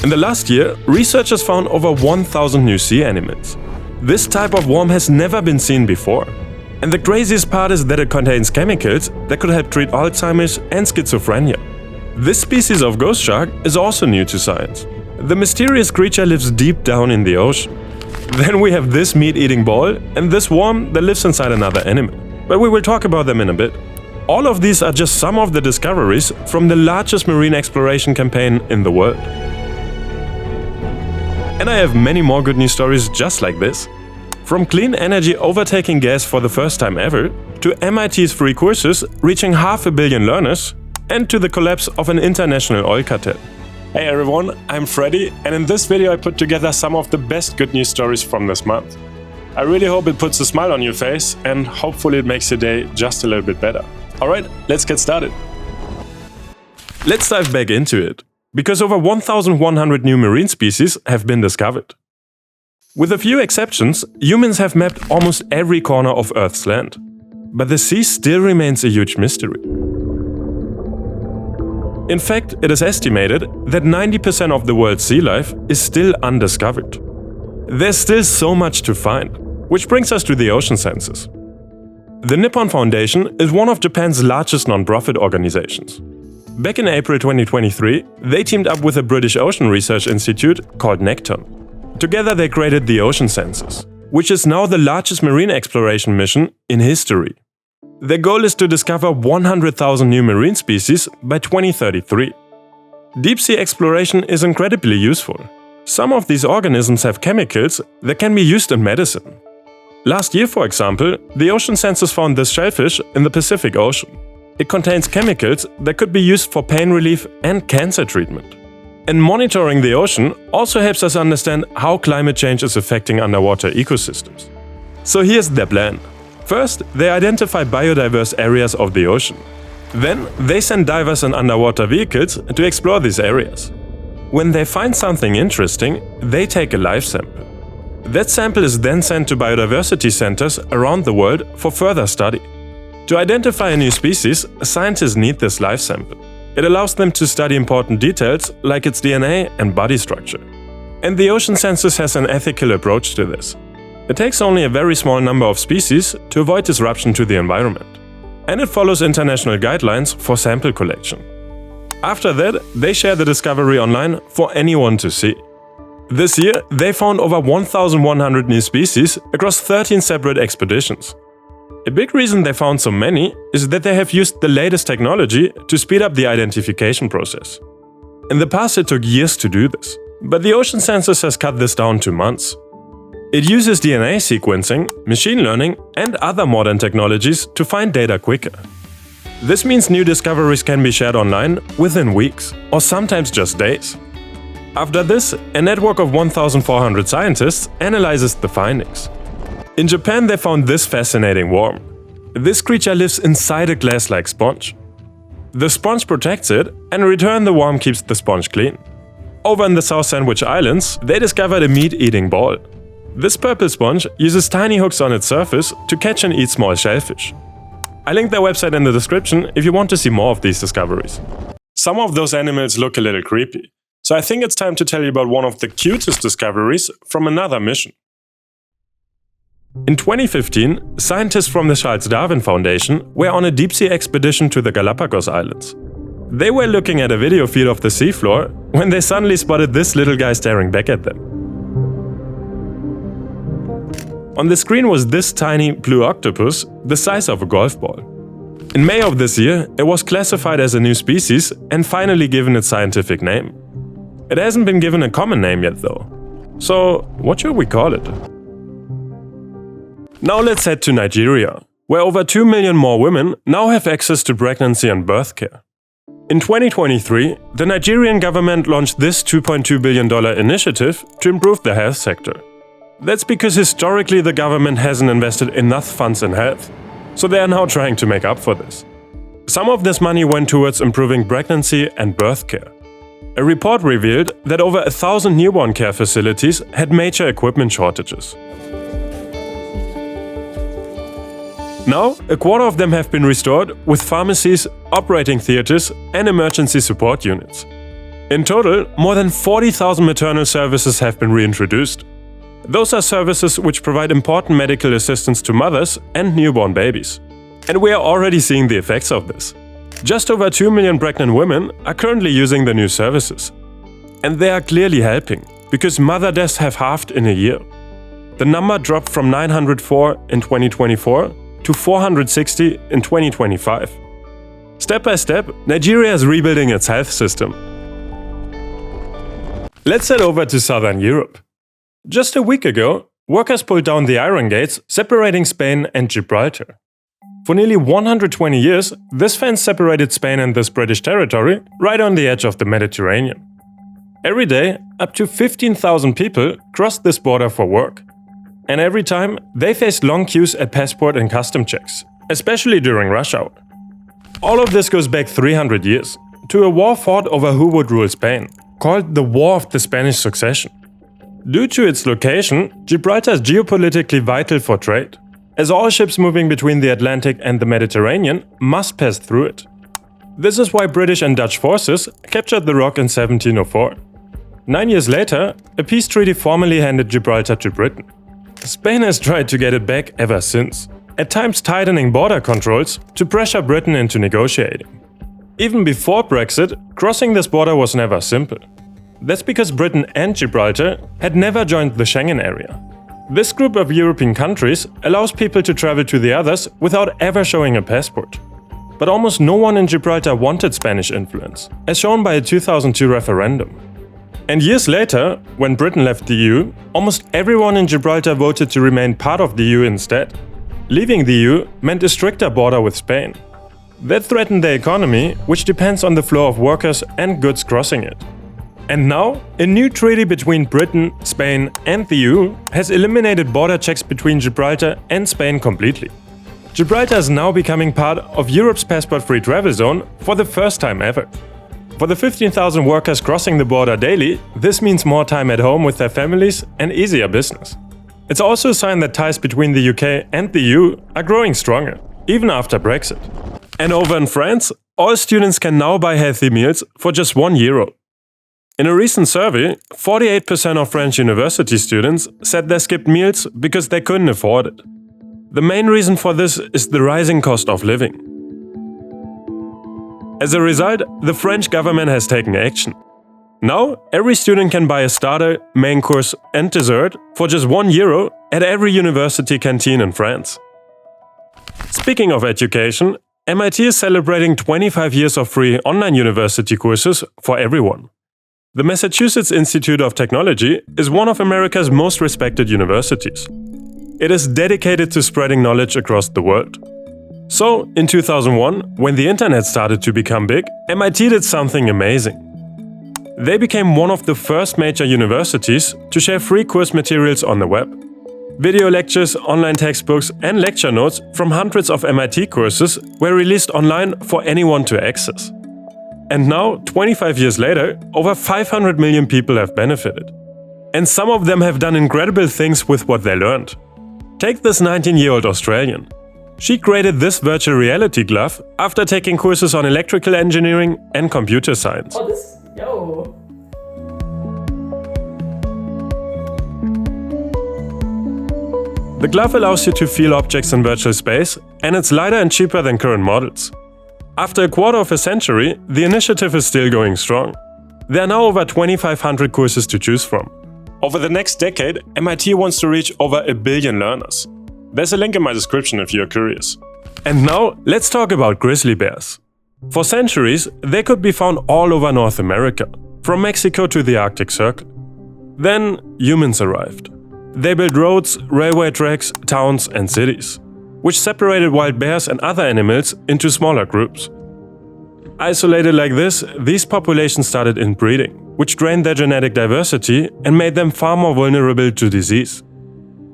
In the last year, researchers found over 1,000 new sea animals. This type of worm has never been seen before. And the craziest part is that it contains chemicals that could help treat Alzheimer's and schizophrenia. This species of ghost shark is also new to science. The mysterious creature lives deep down in the ocean. Then we have this meat-eating ball and this worm that lives inside another animal. But we will talk about them in a bit. All of these are just some of the discoveries from the largest marine exploration campaign in the world. And I have many more good news stories just like this. From clean energy overtaking gas for the first time ever, to MIT's free courses reaching 500 million learners, and to the collapse of an international oil cartel. Hey everyone, I'm Freddy, and in this video I put together some of the best good news stories from this month. I really hope it puts a smile on your face, and hopefully it makes your day just a little bit better. Alright, let's get started. Let's dive back into it, because over 1,100 new marine species have been discovered. With a few exceptions, humans have mapped almost every corner of Earth's land. But the sea still remains a huge mystery. In fact, it is estimated that 90% of the world's sea life is still undiscovered. There's still so much to find, which brings us to the ocean census. The Nippon Foundation is one of Japan's largest non-profit organizations. Back in April 2023, they teamed up with a British ocean research institute called Necton. Together they created the Ocean Census, which is now the largest marine exploration mission in history. Their goal is to discover 100,000 new marine species by 2033. Deep-sea exploration is incredibly useful. Some of these organisms have chemicals that can be used in medicine. Last year, for example, the Ocean Census found this shellfish in the Pacific Ocean. It contains chemicals that could be used for pain relief and cancer treatment. And monitoring the ocean also helps us understand how climate change is affecting underwater ecosystems. So here's their plan. First, they identify biodiverse areas of the ocean. Then, they send divers and underwater vehicles to explore these areas. When they find something interesting, they take a live sample. That sample is then sent to biodiversity centers around the world for further study. To identify a new species, scientists need this live sample. It allows them to study important details like its DNA and body structure. And the Ocean Census has an ethical approach to this. It takes only a very small number of species to avoid disruption to the environment. And it follows international guidelines for sample collection. After that, they share the discovery online for anyone to see. This year, they found over 1,100 new species across 13 separate expeditions. A big reason they found so many is that they have used the latest technology to speed up the identification process. In the past, it took years to do this, but the Ocean Census has cut this down to months. It uses DNA sequencing, machine learning, and other modern technologies to find data quicker. This means new discoveries can be shared online within weeks, or sometimes just days. After this, a network of 1,400 scientists analyzes the findings. In Japan, they found this fascinating worm. This creature lives inside a glass-like sponge. The sponge protects it, and in return the worm keeps the sponge clean. Over in the South Sandwich Islands, they discovered a meat-eating ball. This purple sponge uses tiny hooks on its surface to catch and eat small shellfish. I linked their website in the description if you want to see more of these discoveries. Some of those animals look a little creepy, so I think it's time to tell you about one of the cutest discoveries from another mission. In 2015, scientists from the Charles Darwin Foundation were on a deep-sea expedition to the Galapagos Islands. They were looking at a video feed of the seafloor when they suddenly spotted this little guy staring back at them. On the screen was this tiny blue octopus, the size of a golf ball. In May of this year, it was classified as a new species and finally given its scientific name. It hasn't been given a common name yet though. So, what should we call it? Now let's head to Nigeria, where over 2 million more women now have access to pregnancy and birth care. In 2023, the Nigerian government launched this $2.2 billion initiative to improve the health sector. That's because historically the government hasn't invested enough funds in health, so they are now trying to make up for this. Some of this money went towards improving pregnancy and birth care. A report revealed that over 1,000 newborn care facilities had major equipment shortages. Now, a quarter of them have been restored with pharmacies, operating theaters, and emergency support units. In total, more than 40,000 maternal services have been reintroduced. Those are services which provide important medical assistance to mothers and newborn babies. And we are already seeing the effects of this. Just over 2 million pregnant women are currently using the new services. And they are clearly helping, because mother deaths have halved in a year. The number dropped from 904 in 2024 to 460 in 2025. Step by step, Nigeria is rebuilding its health system. Let's head over to Southern Europe. Just a week ago, workers pulled down the iron gates separating Spain and Gibraltar. For nearly 120 years, this fence separated Spain and this British territory right on the edge of the Mediterranean. Every day, up to 15,000 people crossed this border for work. And every time, they faced long queues at passport and custom checks, especially during rush hour. All of this goes back 300 years, to a war fought over who would rule Spain, called the War of the Spanish Succession. Due to its location, Gibraltar is geopolitically vital for trade, as all ships moving between the Atlantic and the Mediterranean must pass through it. This is why British and Dutch forces captured the rock in 1704. 9 years later, a peace treaty formally handed Gibraltar to Britain. Spain has tried to get it back ever since, at times tightening border controls to pressure Britain into negotiating. Even before Brexit, crossing this border was never simple. That's because Britain and Gibraltar had never joined the Schengen area. This group of European countries allows people to travel to the others without ever showing a passport. But almost no one in Gibraltar wanted Spanish influence, as shown by a 2002 referendum. And years later, when Britain left the EU, almost everyone in Gibraltar voted to remain part of the EU instead. Leaving the EU meant a stricter border with Spain. That threatened the economy, which depends on the flow of workers and goods crossing it. And now, a new treaty between Britain, Spain and the EU has eliminated border checks between Gibraltar and Spain completely. Gibraltar is now becoming part of Europe's passport-free travel zone for the first time ever. For the 15,000 workers crossing the border daily, this means more time at home with their families and easier business. It's also a sign that ties between the UK and the EU are growing stronger, even after Brexit. And over in France, all students can now buy healthy meals for just €1. In a recent survey, 48% of French university students said they skipped meals because they couldn't afford it. The main reason for this is the rising cost of living. As a result, the French government has taken action. Now, every student can buy a starter, main course and dessert for just €1 at every university canteen in France. Speaking of education, MIT is celebrating 25 years of free online university courses for everyone. The Massachusetts Institute of Technology is one of America's most respected universities. It is dedicated to spreading knowledge across the world. So, in 2001, when the internet started to become big, MIT did something amazing. They became one of the first major universities to share free course materials on the web. Video lectures, online textbooks and lecture notes from hundreds of MIT courses were released online for anyone to access. And now, 25 years later, over 500 million people have benefited. And some of them have done incredible things with what they learned. Take this 19-year-old Australian. She created this virtual reality glove after taking courses on electrical engineering and computer science. The glove allows you to feel objects in virtual space, and it's lighter and cheaper than current models. After a quarter of a century, the initiative is still going strong. There are now over 2,500 courses to choose from. Over the next decade, MIT wants to reach over 1 billion learners. There's a link in my description if you're curious. And now, let's talk about grizzly bears. For centuries, they could be found all over North America, from Mexico to the Arctic Circle. Then, humans arrived. They built roads, railway tracks, towns and cities, which separated wild bears and other animals into smaller groups. Isolated like this, these populations started inbreeding, which drained their genetic diversity and made them far more vulnerable to disease.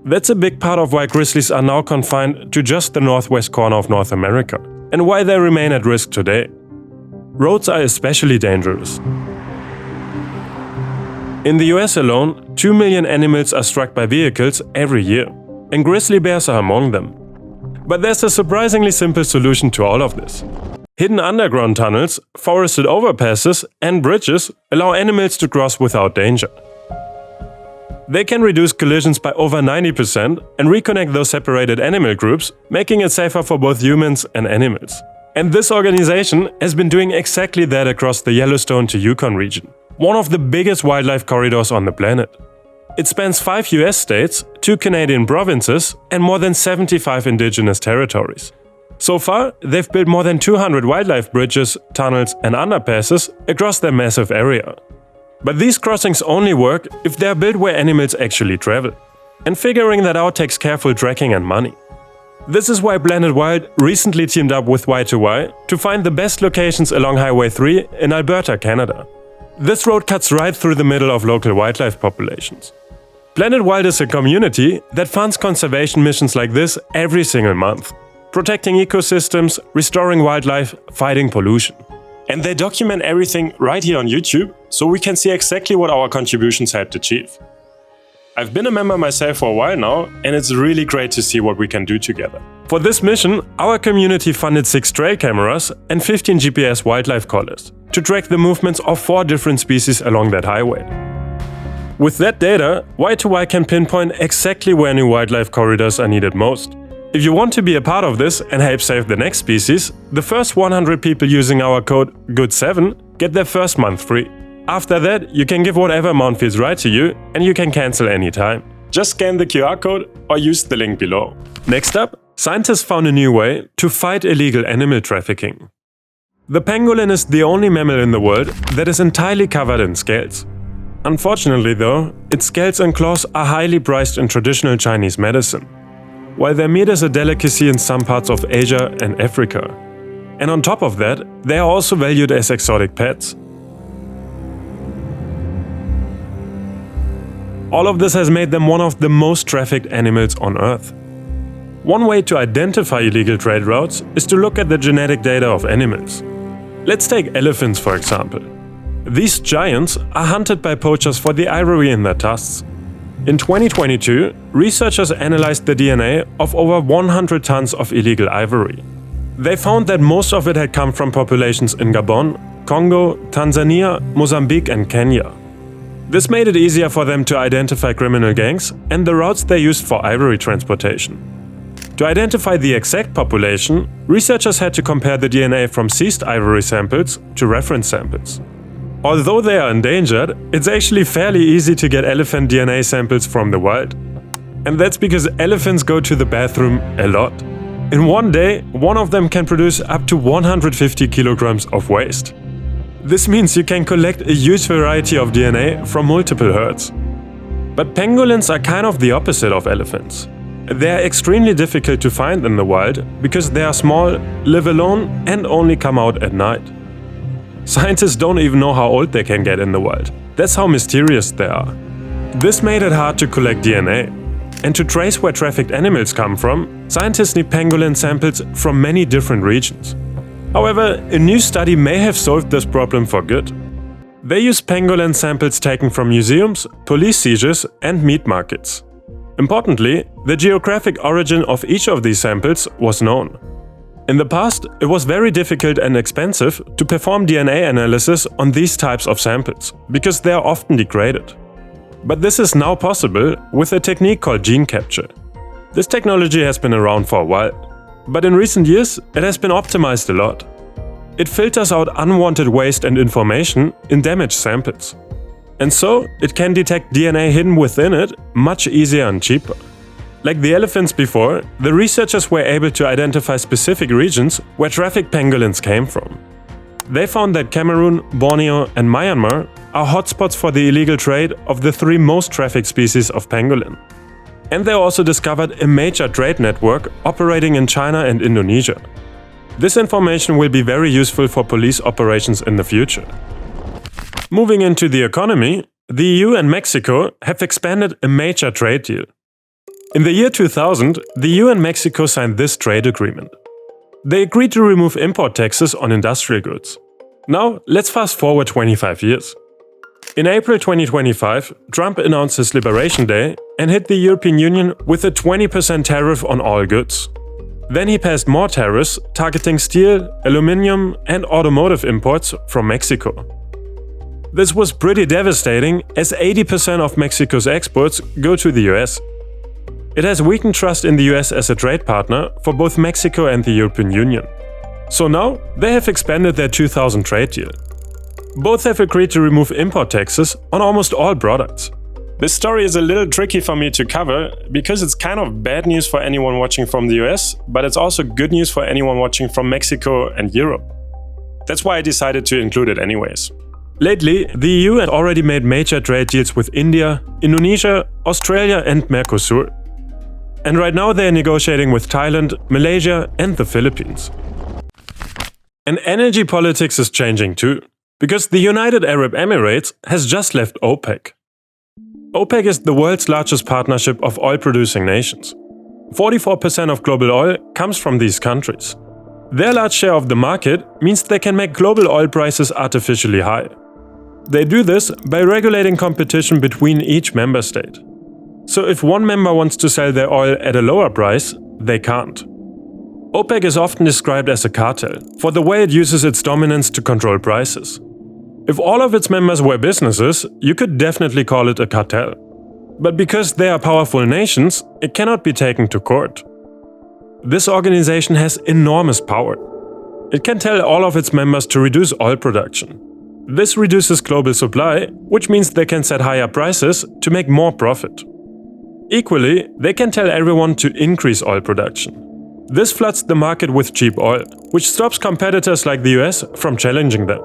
That's a big part of why grizzlies are now confined to just the northwest corner of North America, and why they remain at risk today. Roads are especially dangerous. In the US alone, 2 million animals are struck by vehicles every year, and grizzly bears are among them. But there's a surprisingly simple solution to all of this. Hidden underground tunnels, forested overpasses, and bridges allow animals to cross without danger. They can reduce collisions by over 90% and reconnect those separated animal groups, making it safer for both humans and animals. And this organization has been doing exactly that across the Yellowstone to Yukon region, one of the biggest wildlife corridors on the planet. It spans 5 US states, 2 Canadian provinces, and more than 75 indigenous territories. So far, they've built more than 200 wildlife bridges, tunnels, and underpasses across their massive area. But these crossings only work if they are built where animals actually travel. And figuring that out takes careful tracking and money. This is why Planet Wild recently teamed up with Y2Y to find the best locations along Highway 3 in Alberta, Canada. This road cuts right through the middle of local wildlife populations. Planet Wild is a community that funds conservation missions like this every single month, protecting ecosystems, restoring wildlife, fighting pollution. And they document everything right here on YouTube, so we can see exactly what our contributions helped achieve. I've been a member myself for a while now, and it's really great to see what we can do together. For this mission, our community funded 6 trail cameras and 15 GPS wildlife collars to track the movements of 4 different species along that highway. With that data, Y2Y can pinpoint exactly where new wildlife corridors are needed most. If you want to be a part of this and help save the next species, the first 100 people using our code GOOD7 get their first month free. After that, you can give whatever amount feels right to you, and you can cancel anytime. Just scan the QR code or use the link below. Next up, scientists found a new way to fight illegal animal trafficking. The pangolin is the only mammal in the world that is entirely covered in scales. Unfortunately though, its scales and claws are highly prized in traditional Chinese medicine, while their meat is a delicacy in some parts of Asia and Africa. And on top of that, they are also valued as exotic pets. All of this has made them one of the most trafficked animals on Earth. One way to identify illegal trade routes is to look at the genetic data of animals. Let's take elephants for example. These giants are hunted by poachers for the ivory in their tusks. In 2022, researchers analyzed the DNA of over 100 tons of illegal ivory. They found that most of it had come from populations in Gabon, Congo, Tanzania, Mozambique and Kenya. This made it easier for them to identify criminal gangs and the routes they used for ivory transportation. To identify the exact population, researchers had to compare the DNA from seized ivory samples to reference samples. Although they are endangered, it's actually fairly easy to get elephant DNA samples from the wild. And that's because elephants go to the bathroom a lot. In one day, one of them can produce up to 150 kilograms of waste. This means you can collect a huge variety of DNA from multiple herds. But pangolins are kind of the opposite of elephants. They are extremely difficult to find in the wild because they are small, live alone and only come out at night. Scientists don't even know how old they can get in the wild. That's how mysterious they are. This made it hard to collect DNA. And to trace where trafficked animals come from, scientists need pangolin samples from many different regions. However, a new study may have solved this problem for good. They use pangolin samples taken from museums, police seizures and meat markets. Importantly, the geographic origin of each of these samples was known. In the past, it was very difficult and expensive to perform DNA analysis on these types of samples, because they are often degraded. But this is now possible with a technique called gene capture. This technology has been around for a while, but in recent years it has been optimized a lot. It filters out unwanted waste and information in damaged samples. And so, it can detect DNA hidden within it much easier and cheaper. Like the elephants before, the researchers were able to identify specific regions where trafficked pangolins came from. They found that Cameroon, Borneo and Myanmar are hotspots for the illegal trade of the 3 most trafficked species of pangolin. And they also discovered a major trade network operating in China and Indonesia. This information will be very useful for police operations in the future. Moving into the economy, the EU and Mexico have expanded a major trade deal. In the year 2000, the EU and Mexico signed this trade agreement. They agreed to remove import taxes on industrial goods. Now, let's fast forward 25 years. In April 2025, Trump announced his Liberation Day and hit the European Union with a 20% tariff on all goods. Then he passed more tariffs targeting steel, aluminium, and automotive imports from Mexico. This was pretty devastating, as 80% of Mexico's exports go to the US. It has weakened trust in the US as a trade partner for both Mexico and the European Union. So now they have expanded their 2000 trade deal. Both have agreed to remove import taxes on almost all products. This story is a little tricky for me to cover because it's kind of bad news for anyone watching from the US, but it's also good news for anyone watching from Mexico and Europe. That's why I decided to include it anyways. Lately, the EU had already made major trade deals with India, Indonesia, Australia and Mercosur. And right now they are negotiating with Thailand, Malaysia and the Philippines. And energy politics is changing too, because the United Arab Emirates has just left OPEC. OPEC is the world's largest partnership of oil-producing nations. 44% of global oil comes from these countries. Their large share of the market means they can make global oil prices artificially high. They do this by regulating competition between each member state. So if one member wants to sell their oil at a lower price, they can't. OPEC is often described as a cartel for the way it uses its dominance to control prices. If all of its members were businesses, you could definitely call it a cartel. But because they are powerful nations, it cannot be taken to court. This organization has enormous power. It can tell all of its members to reduce oil production. This reduces global supply, which means they can set higher prices to make more profit. Equally, they can tell everyone to increase oil production. This floods the market with cheap oil, which stops competitors like the US from challenging them.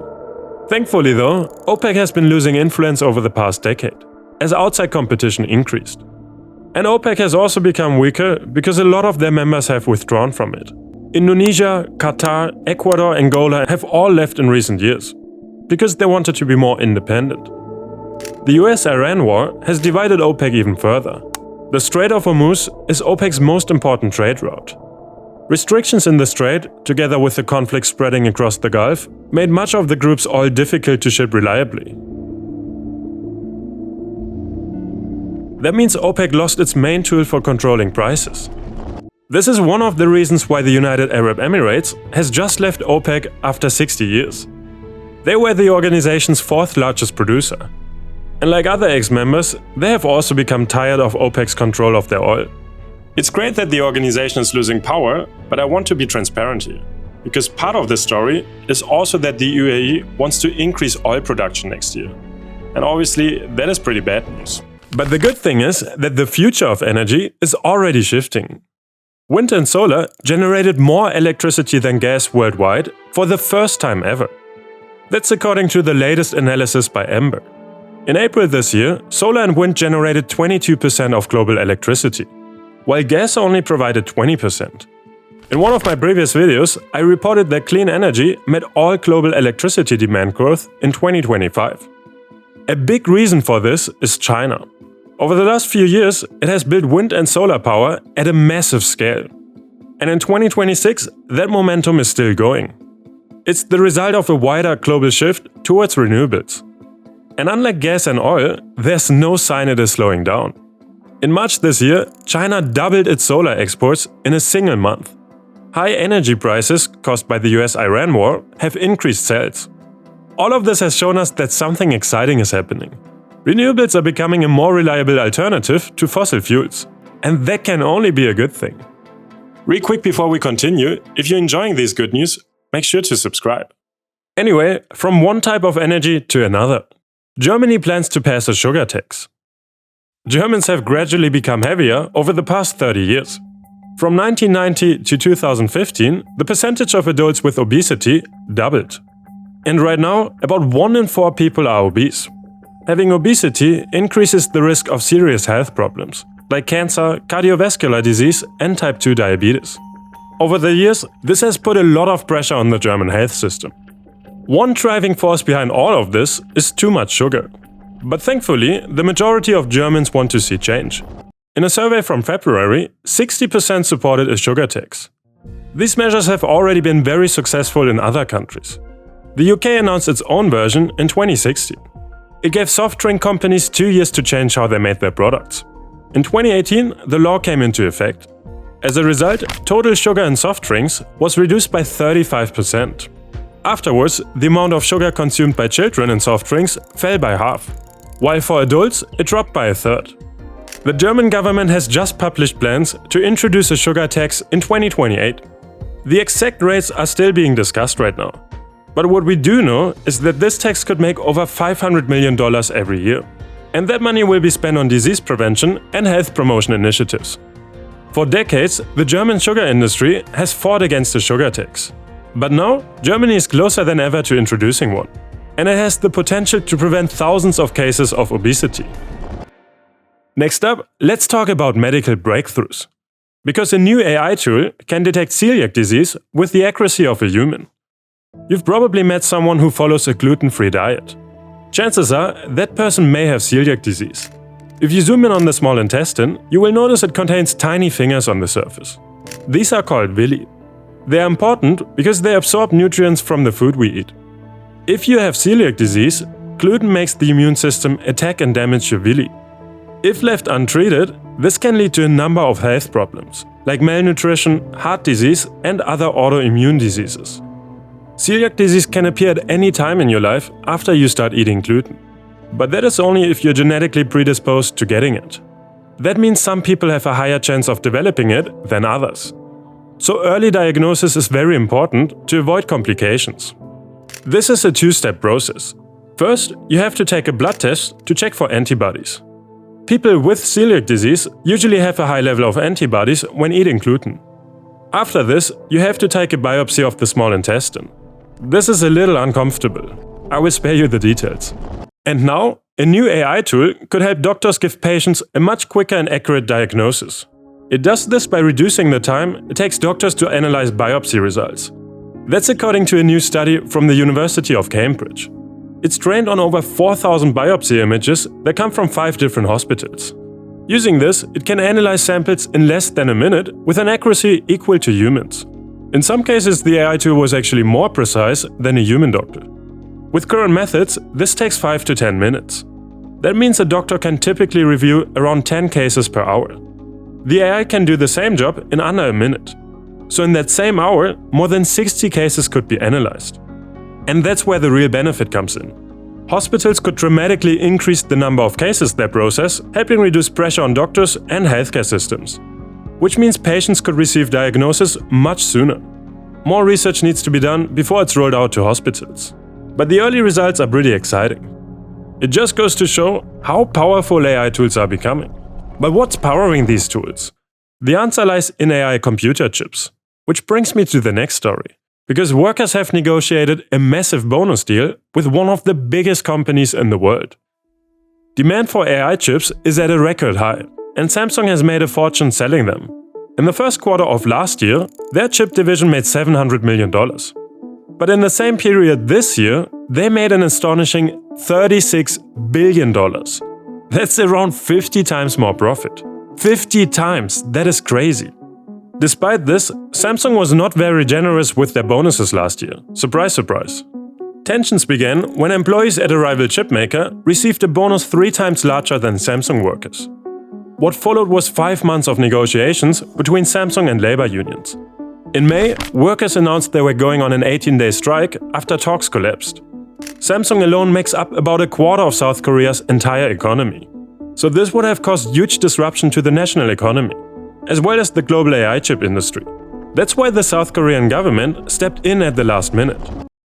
Thankfully though, OPEC has been losing influence over the past decade, as outside competition increased. And OPEC has also become weaker because a lot of their members have withdrawn from it. Indonesia, Qatar, Ecuador, Angola have all left in recent years, because they wanted to be more independent. The US-Iran war has divided OPEC even further. The Strait of Hormuz is OPEC's most important trade route. Restrictions in the strait, together with the conflict spreading across the Gulf, made much of the group's oil difficult to ship reliably. That means OPEC lost its main tool for controlling prices. This is one of the reasons why the United Arab Emirates has just left OPEC after 60 years. They were the organization's fourth largest producer. And like other ex-members, they have also become tired of OPEC's control of their oil. It's great that the organization is losing power, but I want to be transparent here. Because part of the story is also that the UAE wants to increase oil production next year. And obviously, that is pretty bad news. But the good thing is that the future of energy is already shifting. Wind and solar generated more electricity than gas worldwide for the first time ever. That's according to the latest analysis by Ember. In April this year, solar and wind generated 22% of global electricity, while gas only provided 20%. In one of my previous videos, I reported that clean energy met all global electricity demand growth in 2025. A big reason for this is China. Over the last few years, it has built wind and solar power at a massive scale. And in 2026, that momentum is still going. It's the result of a wider global shift towards renewables. And unlike gas and oil, there's no sign it is slowing down. In March this year, China doubled its solar exports in a single month. High energy prices caused by the US-Iran war have increased sales. All of this has shown us that something exciting is happening. Renewables are becoming a more reliable alternative to fossil fuels. And that can only be a good thing. Real quick before we continue, if you're enjoying these good news, make sure to subscribe. Anyway, from one type of energy to another. Germany plans to pass a sugar tax. Germans have gradually become heavier over the past 30 years. From 1990 to 2015, the percentage of adults with obesity doubled. And right now, about 1 in 4 people are obese. Having obesity increases the risk of serious health problems, like cancer, cardiovascular disease, and type 2 diabetes. Over the years, this has put a lot of pressure on the German health system. One driving force behind all of this is too much sugar. But thankfully, the majority of Germans want to see change. In a survey from February, 60% supported a sugar tax. These measures have already been very successful in other countries. The UK announced its own version in 2016. It gave soft drink companies 2 years to change how they made their products. In 2018, the law came into effect. As a result, total sugar in soft drinks was reduced by 35%. Afterwards, the amount of sugar consumed by children in soft drinks fell by half, while for adults it dropped by a third. The German government has just published plans to introduce a sugar tax in 2028. The exact rates are still being discussed right now. But what we do know is that this tax could make over $500 million every year. And that money will be spent on disease prevention and health promotion initiatives. For decades, the German sugar industry has fought against the sugar tax. But now, Germany is closer than ever to introducing one. And it has the potential to prevent thousands of cases of obesity. Next up, let's talk about medical breakthroughs. Because a new AI tool can detect celiac disease with the accuracy of a human. You've probably met someone who follows a gluten-free diet. Chances are that person may have celiac disease. If you zoom in on the small intestine, you will notice it contains tiny fingers on the surface. These are called villi. They are important because they absorb nutrients from the food we eat. If you have celiac disease, gluten makes the immune system attack and damage your villi. If left untreated, this can lead to a number of health problems, like malnutrition, heart disease, and other autoimmune diseases. Celiac disease can appear at any time in your life after you start eating gluten. But that is only if you're genetically predisposed to getting it. That means some people have a higher chance of developing it than others. So early diagnosis is very important to avoid complications. This is a two-step process. First, you have to take a blood test to check for antibodies. People with celiac disease usually have a high level of antibodies when eating gluten. After this, you have to take a biopsy of the small intestine. This is a little uncomfortable. I will spare you the details. And now, a new AI tool could help doctors give patients a much quicker and accurate diagnosis. It does this by reducing the time it takes doctors to analyze biopsy results. That's according to a new study from the University of Cambridge. It's trained on over 4,000 biopsy images that come from 5 different hospitals. Using this, it can analyze samples in less than a minute with an accuracy equal to humans. In some cases, the AI tool was actually more precise than a human doctor. With current methods, this takes 5 to 10 minutes. That means a doctor can typically review around 10 cases per hour. The AI can do the same job in under a minute. So in that same hour, more than 60 cases could be analyzed. And that's where the real benefit comes in. Hospitals could dramatically increase the number of cases they process, helping reduce pressure on doctors and healthcare systems. Which means patients could receive diagnosis much sooner. More research needs to be done before it's rolled out to hospitals. But the early results are pretty exciting. It just goes to show how powerful AI tools are becoming. But what's powering these tools? The answer lies in AI computer chips. Which brings me to the next story. Because workers have negotiated a massive bonus deal with one of the biggest companies in the world. Demand for AI chips is at a record high, and Samsung has made a fortune selling them. In the first quarter of last year, their chip division made $700 million. But in the same period this year, they made an astonishing $36 billion. That's around 50 times more profit. 50 times! That is crazy. Despite this, Samsung was not very generous with their bonuses last year. Surprise, surprise. Tensions began when employees at a rival chipmaker received a bonus 3 times larger than Samsung workers. What followed was 5 months of negotiations between Samsung and labor unions. In May, workers announced they were going on an 18-day strike after talks collapsed. Samsung alone makes up about a quarter of South Korea's entire economy. So this would have caused huge disruption to the national economy, as well as the global AI chip industry. That's why the South Korean government stepped in at the last minute.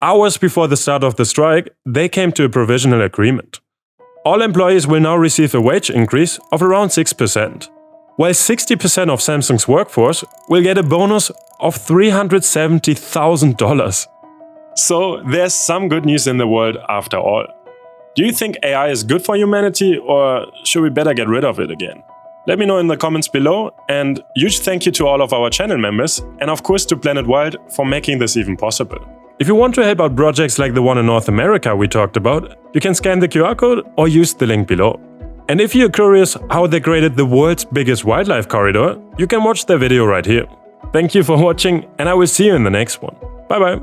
Hours before the start of the strike, they came to a provisional agreement. All employees will now receive a wage increase of around 6%, while 60% of Samsung's workforce will get a bonus of $370,000. So there's some good news in the world after all. Do you think AI is good for humanity, or should we better get rid of it again? Let me know in the comments below, and huge thank you to all of our channel members, and of course to Planet Wild for making this even possible. If you want to help out projects like the one in North America we talked about, you can scan the QR code or use the link below. And if you're curious how they created the world's biggest wildlife corridor, you can watch their video right here. Thank you for watching, and I will see you in the next one. Bye bye!